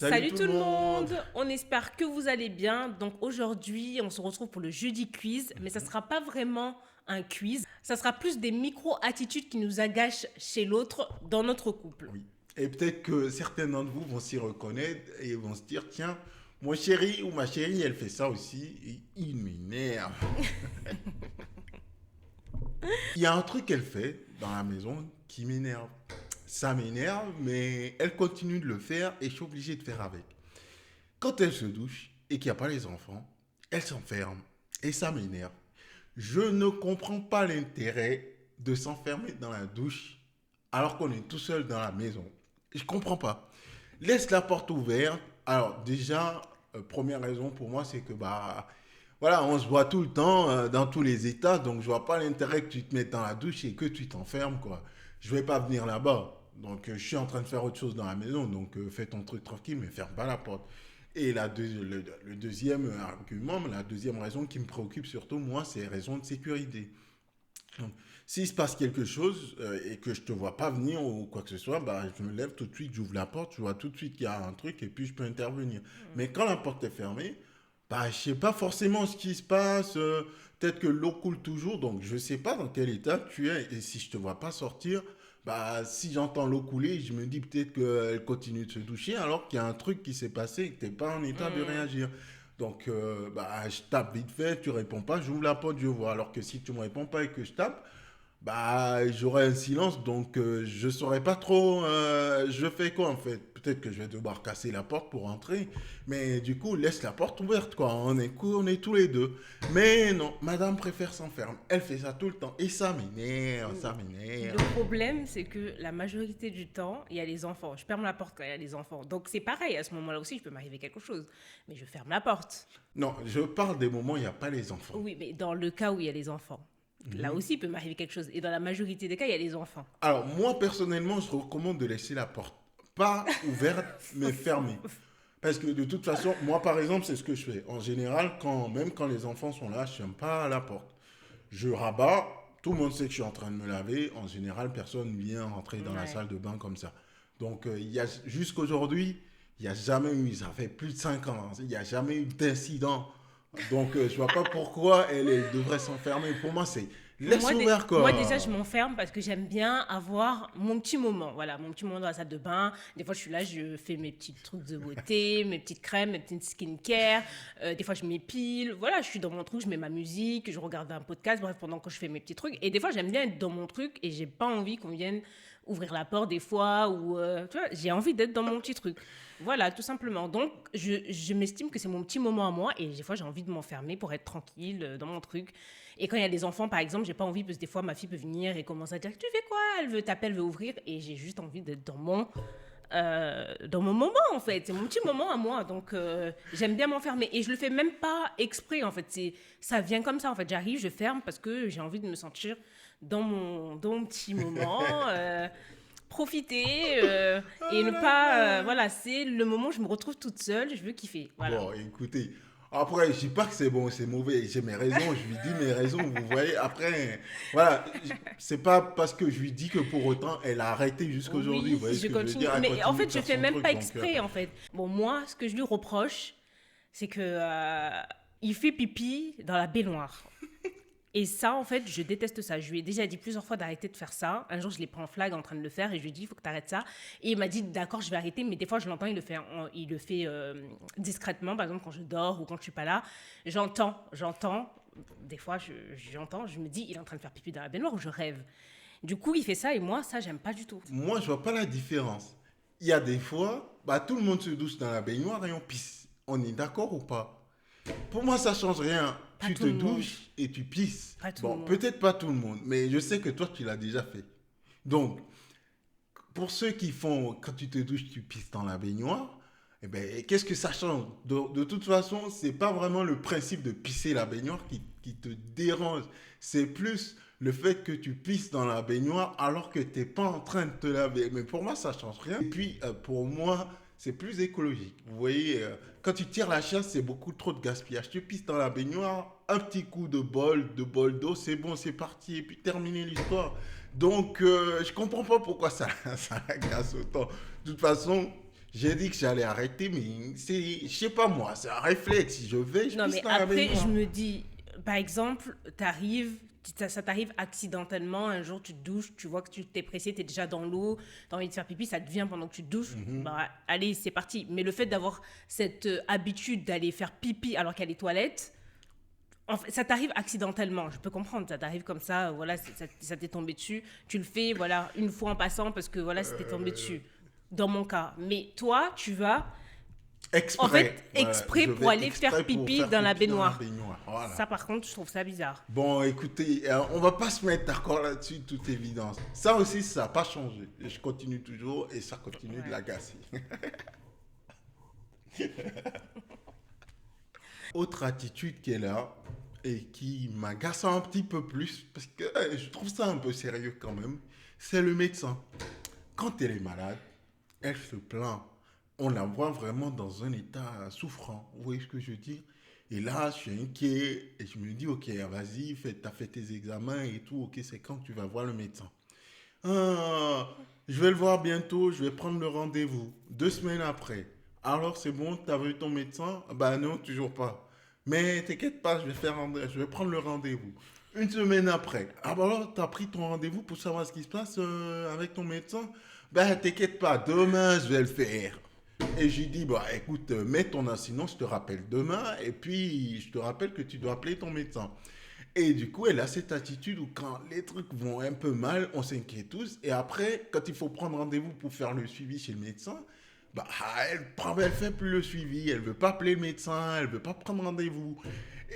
Salut Salut tout tout le le monde. monde, on espère que vous allez bien. Donc aujourd'hui, on se retrouve pour le jeudi quiz, mais ça Mhm. sera pas vraiment un quiz, ça sera plus des micro-attitudes qui nous agachent chez l'autre dans notre couple. Oui. Et peut-être que certains d'entre vous vont s'y reconnaître et vont se dire, tiens, mon chéri ou ma chérie, elle fait ça aussi et il m'énerve. Il y a un truc qu'elle fait dans la maison qui m'énerve. Ça m'énerve, mais elle continue de le faire et je suis obligé de faire avec. Quand elle se douche et qu'il n'y a pas les enfants, elle s'enferme et ça m'énerve. Je ne comprends pas l'intérêt de s'enfermer dans la douche alors qu'on est tout seul dans la maison. Je comprends pas. Laisse la porte ouverte. Alors déjà, première raison pour moi, c'est que voilà, on se voit tout le temps dans tous les états, donc je vois pas l'intérêt que tu te mettes dans la douche et que tu t'enfermes quoi. Je vais pas venir là-bas. Donc je suis en train de faire autre chose dans la maison, donc fais ton truc tranquille, mais ferme pas la porte. Et le deuxième argument, la deuxième raison qui me préoccupe surtout, moi, c'est raison de sécurité. Donc, s'il se passe quelque chose et que je te vois pas venir ou quoi que ce soit, bah, je me lève tout de suite, j'ouvre la porte, je vois tout de suite qu'il y a un truc et puis je peux intervenir. Mais quand la porte est fermée, bah, je sais pas forcément ce qui se passe. Peut-être que l'eau coule toujours, donc je sais pas dans quel état tu es. Et si je te vois pas sortir, bah, si j'entends l'eau couler, je me dis peut-être qu'elle continue de se doucher alors qu'il y a un truc qui s'est passé et que t'es pas en état de Hmm. réagir. Donc, bah, je tape vite fait, tu réponds pas, j'ouvre la porte, je vois. Alors que si tu me réponds pas et que je tape, bah, j'aurai un silence, donc je saurais pas trop je fais quoi en fait. Peut-être que je vais devoir casser la porte pour entrer, mais du coup, laisse la porte ouverte quoi. On est cool, on est tous les deux. Mais non, madame préfère s'enfermer. Elle fait ça tout le temps et ça m'énerve, ça Le m'énerve. problème, c'est que la majorité du temps, il y a les enfants. Je ferme la porte quand il y a les enfants. Donc c'est pareil, à ce moment-là aussi, il peut m'arriver quelque chose. Mais je ferme la porte. Non, je parle des moments où il n'y a pas les enfants. Oui, mais dans le cas où il y a les enfants, là Mhm. aussi, il peut m'arriver quelque chose. Et dans la majorité des cas, il y a les enfants. Alors, moi personnellement, je recommande de laisser la porte pas ouverte, mais fermée. Parce que de toute façon, moi par exemple, c'est ce que je fais. En général, même quand les enfants sont là, je ferme pas la porte. Je rabats, tout le monde sait que je suis en train de me laver. En général, personne ne vient rentrer dans la Ouais. salle de bain comme ça. Donc, jusqu'aujourd'hui, il n'y a jamais eu, ça fait plus de 5 ans, hein, il n'y a jamais eu d'incident. Donc, je vois pas pourquoi elle devrait s'enfermer. Pour moi, c'est laisse ouvert Moi déjà, je quoi. m'enferme parce que j'aime bien avoir mon petit moment. Voilà, mon petit moment dans la salle de bain. Des fois, je suis là, je fais mes petits trucs de beauté, mes petites crèmes, mes petites skincare. Des fois, je m'épile. Voilà, je suis dans mon truc, je mets ma musique, je regarde un podcast, bref, pendant que je fais mes petits trucs. Et des fois, j'aime bien être dans mon truc et j'ai pas envie qu'on vienne ouvrir la porte des fois ou tu vois, j'ai envie d'être dans mon petit truc. Voilà, tout simplement. Donc, je m'estime que c'est mon petit moment à moi et des fois, j'ai envie de m'enfermer pour être tranquille dans mon truc. Et quand il y a des enfants, par exemple, j'ai pas envie parce que des fois, ma fille peut venir et commencer à dire tu fais quoi. Elle veut taper, elle veut ouvrir et j'ai juste envie d'être dans mon moment en fait. C'est mon petit moment à moi. Donc, j'aime bien m'enfermer et je le fais même pas exprès en fait. Ça vient comme ça en fait. J'arrive, je ferme parce que j'ai envie de me sentir dans mon petit moment. Profiter et Oh ne là pas là. voilà, c'est le moment où je me retrouve toute seule, je veux kiffer, voilà. Bon, écoutez, après, je dis pas que c'est bon, c'est mauvais. J'ai mes raisons, je lui dis mes raisons, vous voyez. Après, voilà, c'est pas parce que je lui dis que pour autant elle a arrêté jusqu'aujourd'hui. Vous Oui, voyez ce je que je veux dire? continue. Elle Mais en continue de fait, je faire fais son même truc. pas Donc, exprès, en fait. Bon, moi, ce que je lui reproche, c'est que il fait pipi dans la baignoire. Et ça, en fait, je déteste ça. Je lui ai déjà dit plusieurs fois d'arrêter de faire ça. Un jour, je l'ai pris en flag en train de le faire et je lui ai dit, il faut que tu arrêtes ça. Et il m'a dit, d'accord, je vais arrêter. Mais des fois, je l'entends, il le fait discrètement. Par exemple, quand je dors ou quand je suis pas là, j'entends. Des fois, j'entends, je me dis, il est en train de faire pipi dans la baignoire ou je rêve. Du coup, il fait ça et moi, ça, j'aime pas du tout. moi, je vois pas la différence. Il y a des fois, bah, tout le monde se douche dans la baignoire et on pisse. On est d'accord ou pas? Pour moi, ça change rien. Pas Tu tout te le monde. douches et tu pisses. Pas tout le Bon, monde. peut-être pas tout le monde, mais je sais que toi, tu l'as déjà fait. Donc, pour ceux qui font, quand tu te douches, tu pisses dans la baignoire, eh ben, qu'est-ce que ça change? De toute façon, c'est pas vraiment le principe de pisser la baignoire qui te dérange. C'est plus le fait que tu pisses dans la baignoire alors que tu n'es pas en train de te laver. Mais pour moi, ça change rien. Et puis, pour moi, c'est plus écologique. Vous voyez, quand tu tires la chasse, c'est beaucoup trop de gaspillage. Tu pisses dans la baignoire, un petit coup de bol d'eau, c'est bon, c'est parti. Et puis, terminer l'histoire. Donc, je comprends pas pourquoi ça, ça agace autant. De toute façon, J'ai dit que j'allais arrêter, mais je sais pas moi, c'est un réflexe. Je Non, pisse mais dans la après, baignoire. je me dis, par exemple, ça t'arrive accidentellement, un jour tu te douches, tu vois que tu t'es pressé, tu es déjà dans l'eau, tu as envie de faire pipi, ça te vient pendant que tu te douches, bah allez, c'est parti. Mais le fait d'avoir cette habitude d'aller faire pipi alors qu'il y a les toilettes, en fait, ça t'arrive accidentellement, je peux comprendre, ça t'arrive comme ça, voilà, ça t'est tombé dessus, tu le fais, voilà, une fois en passant parce que voilà, c'était tombé dessus, dans mon cas. Mais toi, tu vas, en Exprès, fait, voilà, exprès je pour vais aller faire exprès pour pipi faire dans la pipi dans la baignoire. baignoire. Voilà. Ça, par contre, je trouve ça bizarre. Bon, écoutez, on va pas se mettre d'accord là-dessus, de toute évidence. Ça aussi, ça n'a pas changé. Et je continue toujours et ça continue de Ouais. l'agacer. Autre attitude qui est là et qui m'agace un petit peu plus, parce que je trouve ça un peu sérieux quand même, c'est le médecin. Quand elle est malade, elle se plaint. On la voit vraiment dans un état souffrant. Vous voyez ce que je veux dire? Et là, je suis inquiet et je me dis, ok, vas-y, t'as fait tes examens et tout, ok, c'est quand que tu vas voir le médecin? Ah, je vais le voir bientôt, je vais prendre le rendez-vous. 2 semaines après. Alors, c'est bon, t'as vu ton médecin? Bah non, toujours pas. Mais t'inquiète pas, je vais prendre le rendez-vous. 1 semaine après. Ah bah alors, t'as pris ton rendez-vous pour savoir ce qui se passe avec ton médecin? Bah t'inquiète pas, demain je vais le faire. Et j'ai dit, bah écoute, mets ton sinon je te rappelle demain et puis je te rappelle que tu dois appeler ton médecin. Et du coup, elle a cette attitude où quand les trucs vont un peu mal, on s'inquiète tous. Et après, quand il faut prendre rendez-vous pour faire le suivi chez le médecin, bah, elle fait plus le suivi, elle veut pas appeler le médecin, elle veut pas prendre rendez-vous.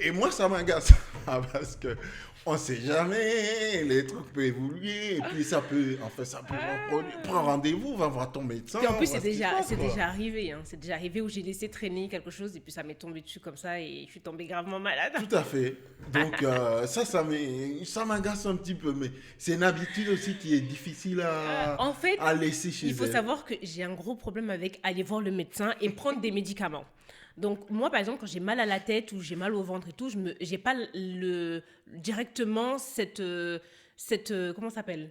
Et moi, ça m'agace parce que on sait jamais, les trucs peuvent évoluer et puis ça peut se reproduire. Prends rendez-vous, va voir ton médecin, Puis en plus, on voit ce qui se passe, c'est quoi. déjà arrivé. Hein. C'est déjà arrivé où j'ai laissé traîner quelque chose et puis ça m'est tombé dessus comme ça et je suis tombée gravement malade. Tout à fait. Donc ça m'agace un petit peu, mais c'est une habitude aussi qui est difficile En fait, à laisser chez il faut elle. savoir que j'ai un gros problème avec aller voir le médecin et prendre des médicaments. Donc moi, par exemple, quand j'ai mal à la tête ou j'ai mal au ventre et tout, j'ai pas directement comment ça s'appelle?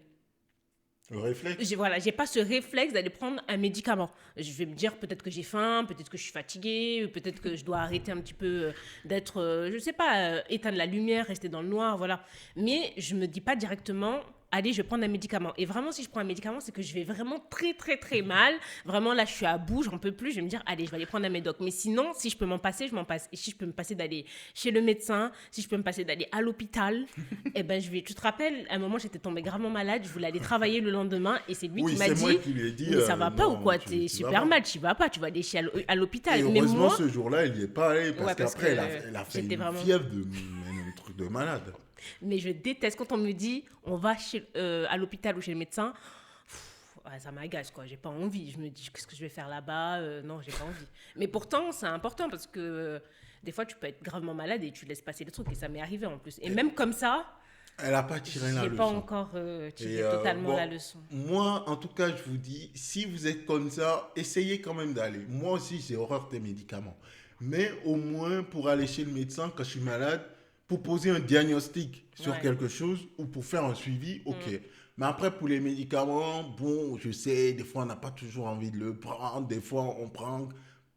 Le réflexe. Voilà, j'ai pas ce réflexe d'aller prendre un médicament. Je vais me dire peut-être que j'ai faim, peut-être que je suis fatiguée, peut-être que je dois arrêter un petit peu d'être, je sais pas, éteindre la lumière, rester dans le noir, voilà. Mais je me dis pas directement, allez, je vais prendre un médicament. Et vraiment, si je prends un médicament, c'est que je vais vraiment très, très, très mal. Vraiment, là, je suis à bout, j'en peux plus. Je vais me dire, allez, je vais aller prendre un médoc. Mais sinon, si je peux m'en passer, je m'en passe. Et si je peux me passer d'aller chez le médecin, si je peux me passer d'aller à l'hôpital, eh ben, je vais. Tu te rappelles, à un moment, j'étais tombée gravement malade, je voulais aller travailler le lendemain. Et c'est lui Oui, qui m'a c'est moi dit, qui lui ai dit, mais ça va pas ou non, quoi? tu T'es vas super pas. mal, tu vas pas, tu vas aller à l'hôpital. Et Mais heureusement, moi, ce jour-là, il n'y est pas allé parce ouais, parce qu'après, que elle a fait j'étais une vraiment. fièvre un truc de malade. Mais je déteste quand on me dit on va à l'hôpital ou chez le médecin. Ouais, ça m'agace quoi, j'ai pas envie. Je me dis qu'est-ce que je vais faire là-bas. Non, j'ai pas envie. Mais pourtant, c'est important parce que des fois, tu peux être gravement malade et tu laisses passer le truc. Et ça m'est arrivé en plus. Et même comme ça, Elle n'a pas tiré la j'ai pas leçon. encore tiré Et totalement bon, la leçon. moi, en tout cas, je vous dis, si vous êtes comme ça, essayez quand même d'aller. Moi aussi, j'ai horreur des médicaments. Mais au moins, pour aller chez le médecin quand je suis malade, pour poser un diagnostic sur Ouais. quelque chose ou pour faire un suivi, ok. Mais après, pour les médicaments, bon, je sais, des fois, on n'a pas toujours envie de le prendre. Des fois, on prend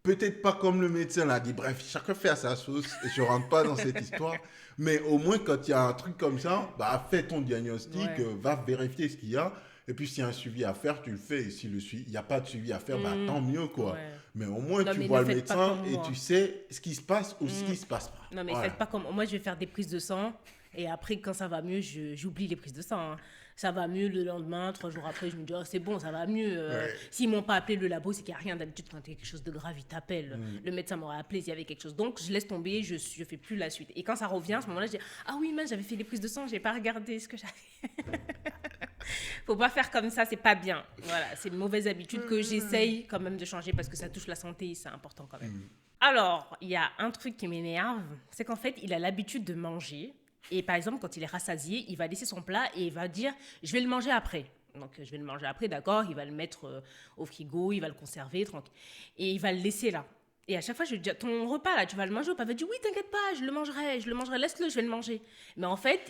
peut-être pas comme le médecin l'a dit. Bref, chacun fait à sa sauce. Et je rentre pas dans cette histoire. Mais au moins, quand il y a un truc comme ça, bah, fais ton diagnostic, Ouais. va vérifier ce qu'il y a. Et puis, s'il y a un suivi à faire, tu le fais. Et si il n'y a pas de suivi à faire, bah, tant mieux, quoi. Ouais. Mais au moins, Non, tu mais vois ne le faites pas médecin comme et moi. tu sais ce qui se passe ou ce qui se passe pas. Non, mais Voilà. faites pas comme moi, je vais faire des prises de sang et après, quand ça va mieux, j'oublie les prises de sang. Hein. Ça va mieux le lendemain, 3 jours après, je me dis, oh, c'est bon, ça va mieux. Ouais. S'ils m'ont pas appelé le labo, c'est qu'il n'y a rien. D'habitude, quand il y a quelque chose de grave, ils t'appellent. Le médecin m'aurait appelé s'il y avait quelque chose. Donc, je laisse tomber, je fais plus la suite. Et quand ça revient, à ce moment-là, je dis, ah oui, mais j'avais fait les prises de sang, j'ai pas regardé ce que j'avais. Faut pas faire comme ça, c'est pas bien. Voilà, c'est une mauvaise habitude que j'essaye quand même de changer parce que ça touche la santé, c'est important quand même. Alors, il y a un truc qui m'énerve, c'est qu'en fait, il a l'habitude de manger. Et par exemple, quand il est rassasié, il va laisser son plat et il va dire « je vais le manger après ». Donc, je vais le manger après, d'accord, il va le mettre au frigo, il va le conserver, tranquille. Et il va le laisser là. Et à chaque fois, je lui dis « ton repas là, tu vas le manger » ou pas ? Il va dire « oui, t'inquiète pas, je le mangerai, laisse-le, je vais le manger ». Mais en fait,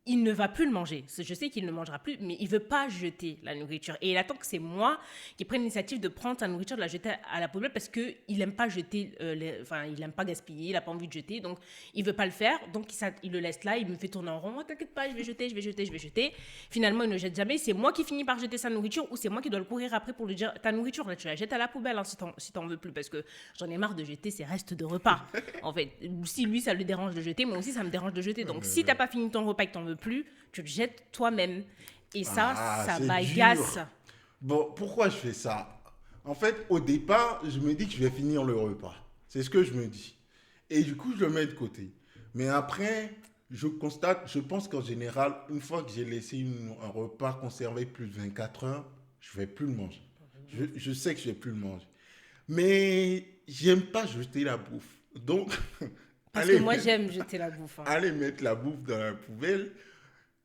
il ne va plus le manger. Je sais qu'il ne mangera plus, mais il veut pas jeter la nourriture. Et il attend que c'est moi qui prenne l'initiative de prendre sa nourriture, de la jeter à la poubelle parce qu'il n'aime pas jeter, il n'aime pas gaspiller, il n'a pas envie de jeter, donc il veut pas le faire. Donc il le laisse là, il me fait tourner en rond. Oh, t'inquiète pas, je vais jeter. Finalement, il ne jette jamais. C'est moi qui finis par jeter sa nourriture ou c'est moi qui dois le courir après pour lui dire ta nourriture, là, tu la jettes à la poubelle hein, si t'en veux plus parce que j'en ai marre de jeter ses restes de repas. En fait, si lui, ça le dérange de jeter, moi aussi, ça me dérange de jeter. Donc si t'as pas fini ton repas et que t'en veux plus, tu le jettes toi-même. Et ça c'est m'agace. dur. Bon, pourquoi je fais ça? En fait, au départ, je me dis que je vais finir le repas. C'est ce que je me dis. Et du coup, je le mets de côté. Mais après, je pense qu'en général, une fois que j'ai laissé un repas conservé plus de 24 heures, je ne vais plus le manger. Je sais que je ne vais plus le manger. Mais j'aime pas jeter la bouffe. Donc, Parce que moi, j'aime jeter la bouffe. Hein. Allez mettre la bouffe dans la poubelle.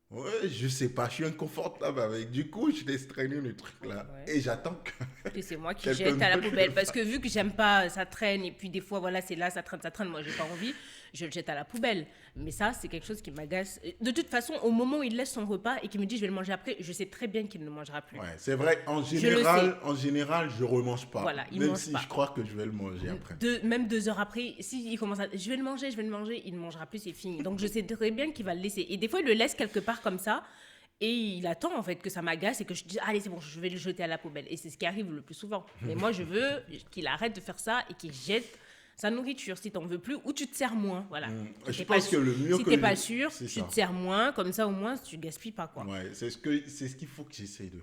Ouais, je sais pas, je suis inconfortable avec. Du coup, je laisse traîner le truc là. Ouais. Et j'attends que. Et c'est moi qui jette à la poubelle. Parce que vu que j'aime pas, ça traîne. Et puis des fois, voilà, c'est là, ça traîne. Moi, j'ai pas envie. Je le jette à la poubelle. Mais ça, c'est quelque chose qui m'agace. De toute façon, au moment où il laisse son repas et qu'il me dit je vais le manger après, je sais très bien qu'il ne le mangera plus. Ouais, c'est vrai. En général, je remange pas. Voilà, même si je crois que je vais le manger après. Même 2 heures après, s'il commence à je vais le manger, il ne mangera plus, c'est fini. Donc je sais très bien qu'il va le laisser. Et des fois, il le laisse quelque part comme ça. Et il attend en fait que ça m'agace et que je dise allez c'est bon je vais le jeter à la poubelle et c'est ce qui arrive le plus souvent. Mais moi je veux qu'il arrête de faire ça et qu'il jette sa nourriture si t'en veux plus ou tu te sers moins voilà. Je pense que le mieux si t'es pas sûr tu te sers moins comme ça au moins tu gaspilles pas quoi. Ouais, c'est ce qu'il faut que j'essaye de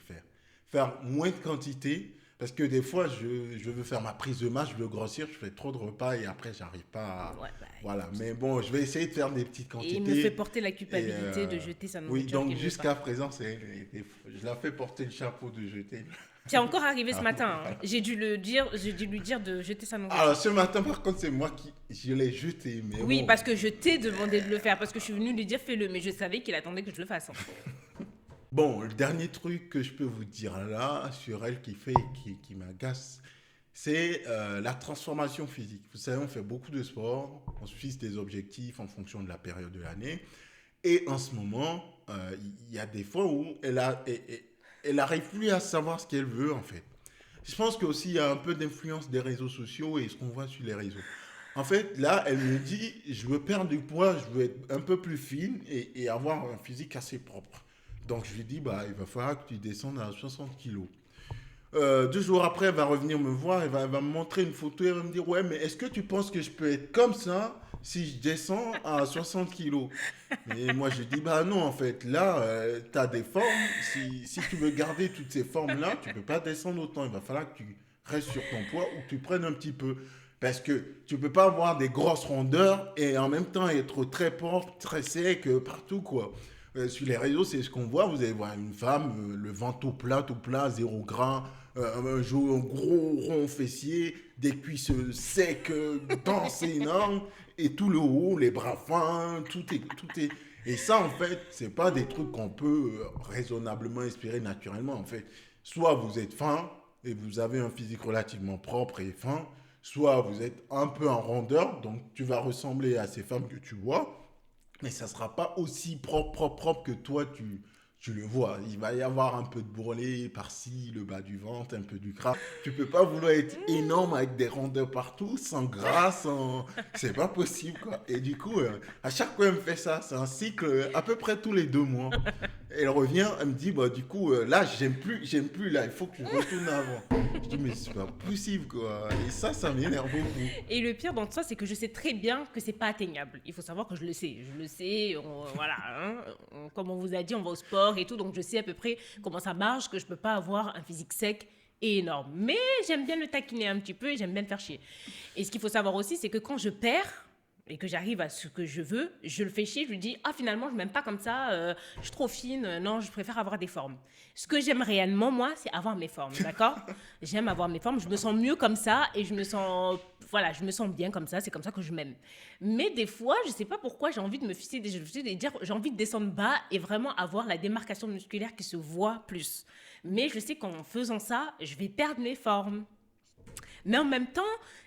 faire moins de quantité. Parce que des fois, je veux faire ma prise de masse, je veux grossir, je fais trop de repas et après, j'arrive pas à... voilà, mais bon, je vais essayer de faire des petites quantités. Et il me fait porter la culpabilité de jeter sa nourriture. Oui, donc jusqu'à présent, je la fais porter le chapeau de jeter. C'est encore arrivé ce matin. Hein. J'ai dû lui dire de jeter sa nourriture. Alors ce matin, par contre, c'est moi je l'ai jeté. Mais oui, parce que je t'ai demandé de le faire, parce que je suis venue lui dire fais-le, mais je savais qu'il attendait que je le fasse. Hein. Bon, le dernier truc que je peux vous dire là, sur elle qui m'agace, c'est la transformation physique. Vous savez, on fait beaucoup de sport, on se fixe des objectifs en fonction de la période de l'année. Et en ce moment, il y a des fois où elle n'arrive plus à savoir ce qu'elle veut en fait. Je pense qu'aussi il y a un peu d'influence des réseaux sociaux et ce qu'on voit sur les réseaux. En fait, là, elle me dit, je veux perdre du poids, je veux être un peu plus fine et avoir un physique assez propre. Donc, je lui dis, il va falloir que tu descendes à 60 kilos. 2 jours après, elle va revenir me voir, elle va me montrer une photo, elle va me dire, ouais, mais est-ce que tu penses que je peux être comme ça si je descends à 60 kilos? Et moi, je dis, non, en fait, là, tu as des formes. Si tu veux garder toutes ces formes-là, tu ne peux pas descendre autant. Il va falloir que tu restes sur ton poids ou que tu prennes un petit peu. Parce que tu ne peux pas avoir des grosses rondeurs et en même temps être très propre, très sec, partout, quoi. Sur les réseaux, c'est ce qu'on voit. Vous allez voir une femme, le ventre tout plat, 0 gras, un gros rond fessier, des cuisses secs, denses et énormes, et tout le haut, les bras fins, tout est. Et ça, en fait, c'est pas des trucs qu'on peut raisonnablement espérer naturellement. En fait, soit vous êtes fin et vous avez un physique relativement propre et fin, soit vous êtes un peu en rondeur, donc tu vas ressembler à ces femmes que tu vois. Mais ça ne sera pas aussi propre que toi, tu le vois. Il va y avoir un peu de bourrelet par-ci, le bas du ventre, un peu du gras. Tu ne peux pas vouloir être énorme avec des rondeurs partout, sans gras, sans... C'est pas possible, quoi. Et du coup, à chaque fois, elle me fait ça. C'est un cycle à peu près tous les 2 mois. Elle revient, elle me dit, du coup, là, j'aime plus, là, il faut que je retourne avant. Je dis, mais c'est pas possible, quoi. Et ça m'énerve beaucoup. Et le pire dans tout ça, c'est que je sais très bien que c'est pas atteignable. Il faut savoir que je le sais. Voilà. Hein, comme on vous a dit, on va au sport et tout, donc je sais à peu près comment ça marche, que je peux pas avoir un physique sec et énorme. Mais j'aime bien le taquiner un petit peu et j'aime bien le faire chier. Et ce qu'il faut savoir aussi, c'est que quand je perds et que j'arrive à ce que je veux, je le fais chier, je lui dis finalement je m'aime pas comme ça, je suis trop fine, non, je préfère avoir des formes. Ce que j'aime réellement moi, c'est avoir mes formes, d'accord? J'aime avoir mes formes, je me sens mieux comme ça et je me sens bien comme ça, c'est comme ça que je m'aime. Mais des fois, je sais pas pourquoi, j'ai envie de me fixer des objectifs et dire j'ai envie de descendre bas et vraiment avoir la démarcation musculaire qui se voit plus. Mais je sais qu'en faisant ça, je vais perdre mes formes. Mais en même temps,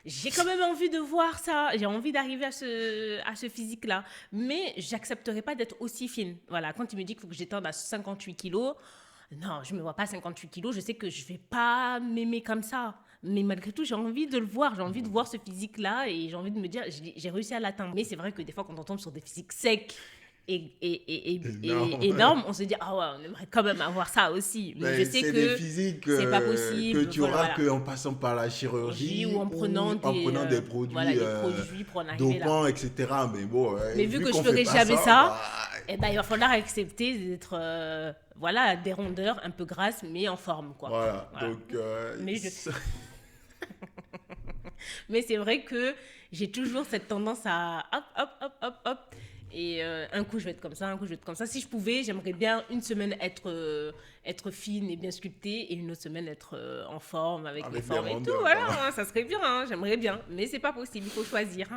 j'ai quand même envie de voir ça. J'ai envie d'arriver à ce physique-là. Mais j'accepterai pas d'être aussi fine. Voilà, quand il me dit qu'il faut que j'étende à 58 kilos, non, je me vois pas à 58 kilos. Je sais que je vais pas m'aimer comme ça. Mais malgré tout, j'ai envie de le voir. J'ai envie de voir ce physique-là et j'ai envie de me dire, j'ai réussi à l'atteindre. Mais c'est vrai que des fois, quand on tombe sur des physiques secs et énormes, on se dit, ah ouais, on aimerait quand même avoir ça aussi. Mais je sais c'est que des physiques c'est pas possible. que tu auras qu'en passant par la chirurgie ou en prenant des produits, voilà, des produits pour en arriver dopants, là. etc. Mais bon, mais vu que je qu'on ferai fait pas jamais ça, bah, eh ben, il va falloir accepter d'être voilà, des rondeurs un peu grasses, mais en forme, quoi. Voilà. Voilà. Donc, Mais mais c'est vrai que j'ai toujours cette tendance à hop, hop, hop, hop, hop. Et un coup, je vais être comme ça, un coup, je vais être comme ça. Si je pouvais, j'aimerais bien une semaine être fine et bien sculptée et une autre semaine être en forme, avec mes formes et tout. Voilà, ça serait bien, hein, j'aimerais bien. Mais c'est pas possible, il faut choisir.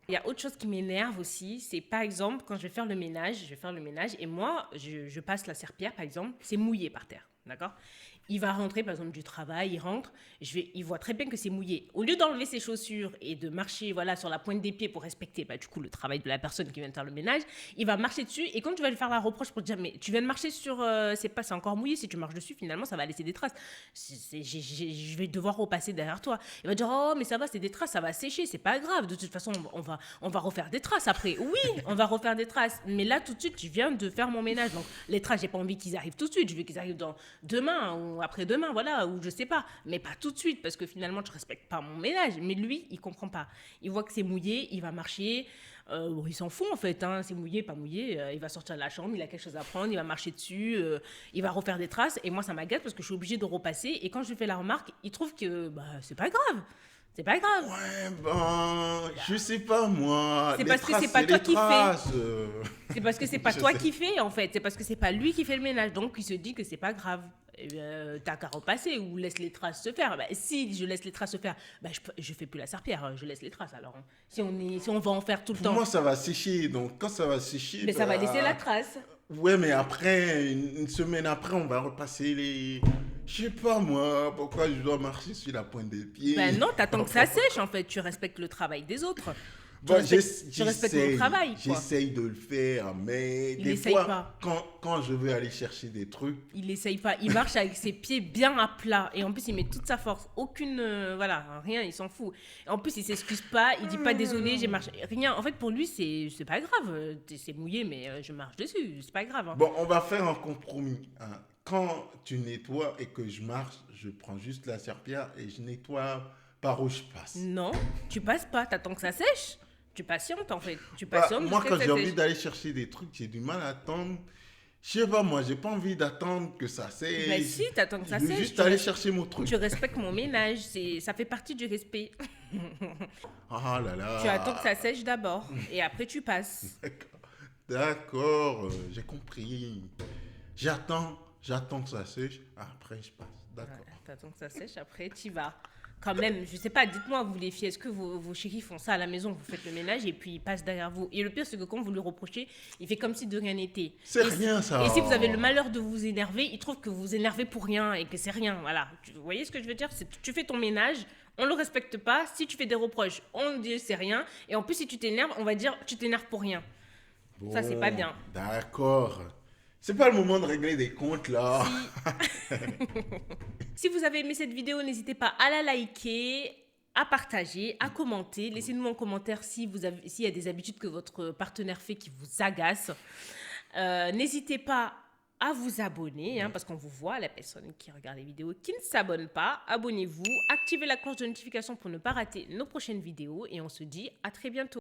Il y a autre chose qui m'énerve aussi, c'est par exemple, quand je vais faire le ménage, et moi, je passe la serpillière, par exemple, c'est mouillé par terre, d'accord ? Il va rentrer, par exemple, du travail, il rentre, il voit très bien que c'est mouillé. Au lieu d'enlever ses chaussures et de marcher voilà, sur la pointe des pieds pour respecter du coup, le travail de la personne qui vient de faire le ménage, il va marcher dessus et quand tu vas lui faire la reproche pour te dire, mais tu viens de marcher sur... c'est encore mouillé, si tu marches dessus, finalement, ça va laisser des traces. Je vais devoir repasser derrière toi. Il va dire, oh, mais ça va, c'est des traces, ça va sécher, c'est pas grave. De toute façon, on va refaire des traces après. Oui, on va refaire des traces. Mais là, tout de suite, tu viens de faire mon ménage. Donc, les traces, j'ai pas envie qu'ils arrivent tout de suite. Je veux qu'ils arrivent demain ou après-demain, voilà, ou je sais pas, mais pas tout de suite parce que finalement tu respectes pas mon ménage. Mais lui, il comprend pas. Il voit que c'est mouillé, il va marcher. Il s'en fout en fait, hein, c'est mouillé, pas mouillé. Il va sortir de la chambre, il a quelque chose à prendre, il va marcher dessus, il va refaire des traces. Et moi, ça m'agace parce que je suis obligée de repasser. Et quand je lui fais la remarque, il trouve que c'est pas grave. C'est pas grave. Ouais, ben, je sais pas moi. C'est parce que c'est pas toi qui fais. C'est parce que c'est pas toi qui fais en fait. C'est parce que c'est pas lui qui fait le ménage. Donc il se dit que c'est pas grave. T'as qu'à repasser ou laisse les traces se faire. Si je laisse les traces se faire, je fais plus la serpillière, je laisse les traces alors. Si on va en faire tout le temps. Pour moi, ça va sécher. Donc quand ça va sécher. Mais ça va laisser la trace. Ouais, mais après, une semaine après, on va repasser les. Je sais pas moi, pourquoi je dois marcher sur la pointe des pieds. Ben non, t'attends que ça sèche en fait. Tu respectes le travail des autres. Tu respectes mon travail. J'essaye de le faire, mais il des fois, pas. Quand je veux aller chercher des trucs... Il essaye pas. Il marche avec ses pieds bien à plat. Et en plus, il met toute sa force. Aucune... voilà, rien, il s'en fout. Et en plus, il s'excuse pas. Il dit pas désolé, j'ai marché. Rien. En fait, pour lui, c'est pas grave. C'est mouillé, mais je marche dessus. C'est pas grave. Hein. Bon, on va faire un compromis. Hein. Quand tu nettoies et que je marche, je prends juste la serpillière et je nettoie par où je passe. Non, tu passes pas. T'attends que ça sèche. Tu patientes en fait. Tu patientes. Moi, quand j'ai envie d'aller chercher des trucs, j'ai du mal à attendre. Je sais pas, moi, j'ai pas envie d'attendre que ça sèche. Mais si, t'attends que ça sèche. Je veux juste aller chercher mon truc. Tu respectes mon ménage. Ça fait partie du respect. Ah là là. Tu attends que ça sèche d'abord. Et après, tu passes. D'accord, j'ai compris. J'attends que ça sèche. Après, je passe. D'accord. Voilà, t'attends que ça sèche. Après, tu vas. Quand même, je sais pas, dites-moi, vous les filles, est-ce que vos chéris font ça à la maison, vous faites le ménage et puis ils passent derrière vous. Et le pire, c'est que quand vous lui reprochez, il fait comme si de rien n'était. C'est rien, ça. Et si vous avez le malheur de vous énerver, il trouve que vous vous énervez pour rien et que c'est rien. Voilà. Vous voyez ce que je veux dire ? Tu fais ton ménage, on le respecte pas. Si tu fais des reproches, on dit c'est rien. Et en plus, si tu t'énerves, on va dire tu t'énerves pour rien. Bon, ça, c'est pas bien. D'accord. C'est pas le moment de régler des comptes, là. Si vous avez aimé cette vidéo, n'hésitez pas à la liker, à partager, à commenter. Laissez-nous en commentaire s'il y a des habitudes que votre partenaire fait qui vous agacent. N'hésitez pas à vous abonner, parce qu'on vous voit, la personne qui regarde les vidéos, qui ne s'abonne pas. Abonnez-vous, activez la cloche de notification pour ne pas rater nos prochaines vidéos et on se dit à très bientôt.